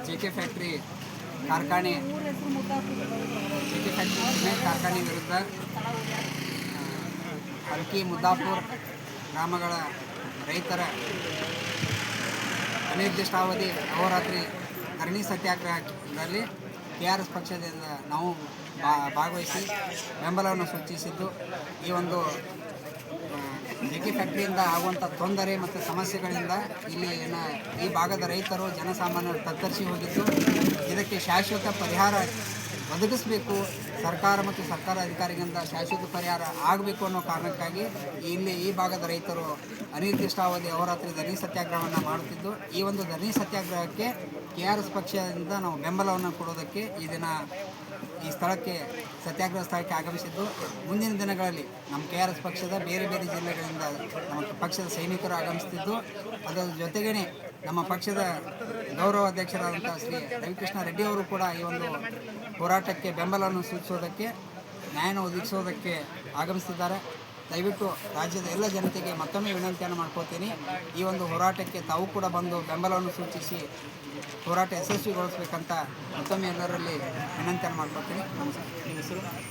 JK factory ಕಾರ್ಖಾನೆ cement ಕಾರ್ಖಾನೆ ವಿರುದ್ಧ ಹಲ್ಕಿ ಮುದ್ದಾಪುರ ಗ್ರಾಮಗಳ ರೈತರ ಅನಿರ್ದಿಷ್ಟಾವಧಿ ಅಹೋರಾತ್ರಿ ಧರಣಿ ಸತ್ಯಾಗ್ರಹದಲ್ಲಿ TRS ಪಕ್ಷದಿಂದ ನಾವು ಭಾಗವಹಿಸಿ ಬೆಂಬಲವನ್ನು ಸೂಚಿಸಿದ್ದು, ಈ ಒಂದು ಜೆಕೆ ಫ್ಯಾಕ್ಟ್ರಿಯಿಂದ ಆಗುವಂಥ ತೊಂದರೆ ಮತ್ತು ಸಮಸ್ಯೆಗಳಿಂದ ಈ ಭಾಗದ ರೈತರು ಜನಸಾಮಾನ್ಯರು ತತ್ತರಿಸಿ ಹೋಗಿದ್ದು, ಇದಕ್ಕೆ ಶಾಶ್ವತ ಪರಿಹಾರ ಒದಗಿಸಬೇಕು, ಸರ್ಕಾರ ಮತ್ತು ಸರ್ಕಾರ ಅಧಿಕಾರಿಗಳಿಂದ ಶಾಶ್ವತ ಪರಿಹಾರ ಆಗಬೇಕು ಅನ್ನೋ ಕಾರಣಕ್ಕಾಗಿ ಈ ಭಾಗದ ರೈತರು ಅನಿರ್ದಿಷ್ಟಾವಧಿ ಅಹೋರಾತ್ರಿ ಧರಣಿ ಸತ್ಯಾಗ್ರಹವನ್ನು ಮಾಡುತ್ತಿದ್ದು, ಈ ಒಂದು ಧರಣಿ ಸತ್ಯಾಗ್ರಹಕ್ಕೆ TRS ಪಕ್ಷದಿಂದ ನಾವು ಬೆಂಬಲವನ್ನು ಕೊಡೋದಕ್ಕೆ ಈ ಸ್ಥಳಕ್ಕೆ ಸತ್ಯಾಗ್ರಹ ಸ್ಥಳಕ್ಕೆ ಆಗಮಿಸಿದ್ದು, ಮುಂದಿನ ದಿನಗಳಲ್ಲಿ ನಮ್ಮ TRS ಪಕ್ಷದ ಬೇರೆ ಬೇರೆ ಜಿಲ್ಲೆಗಳಿಂದ ನಮ್ಮ ಪಕ್ಷದ ಸೈನಿಕರು ಆಗಮಿಸುತ್ತಿದ್ದು, ಅದರ ಜೊತೆಗೇ ನಮ್ಮ ಪಕ್ಷದ ಗೌರವ ಅಧ್ಯಕ್ಷರಾದಂಥ ಶ್ರೀ ರವಿಕೃಷ್ಣ ರೆಡ್ಡಿ ಅವರು ಕೂಡ ಈ ಒಂದು ಹೋರಾಟಕ್ಕೆ ಬೆಂಬಲವನ್ನು ಸೂಚಿಸೋದಕ್ಕೆ, ನ್ಯಾಯವನ್ನು ಒದಗಿಸೋದಕ್ಕೆ ಆಗಮಿಸಿದ್ದಾರೆ. ದಯವಿಟ್ಟು ರಾಜ್ಯದ ಎಲ್ಲ ಜನತೆಗೆ ಮತ್ತೊಮ್ಮೆ ವಿನಂತಿಯನ್ನು ಮಾಡ್ಕೋತೀನಿ, ಈ ಒಂದು ಹೋರಾಟಕ್ಕೆ ತಾವು ಕೂಡ ಬಂದು ಬೆಂಬಲವನ್ನು ಸೂಚಿಸಿ ಹೋರಾಟ ಯಶಸ್ವಿಗೊಳಿಸಬೇಕಂತ ಮತ್ತೊಮ್ಮೆ ಎಲ್ಲರಲ್ಲಿ ವಿನಂತಿಯನ್ನು ಮಾಡ್ಕೋತೀನಿ. ನಮಸ್ಕಾರ.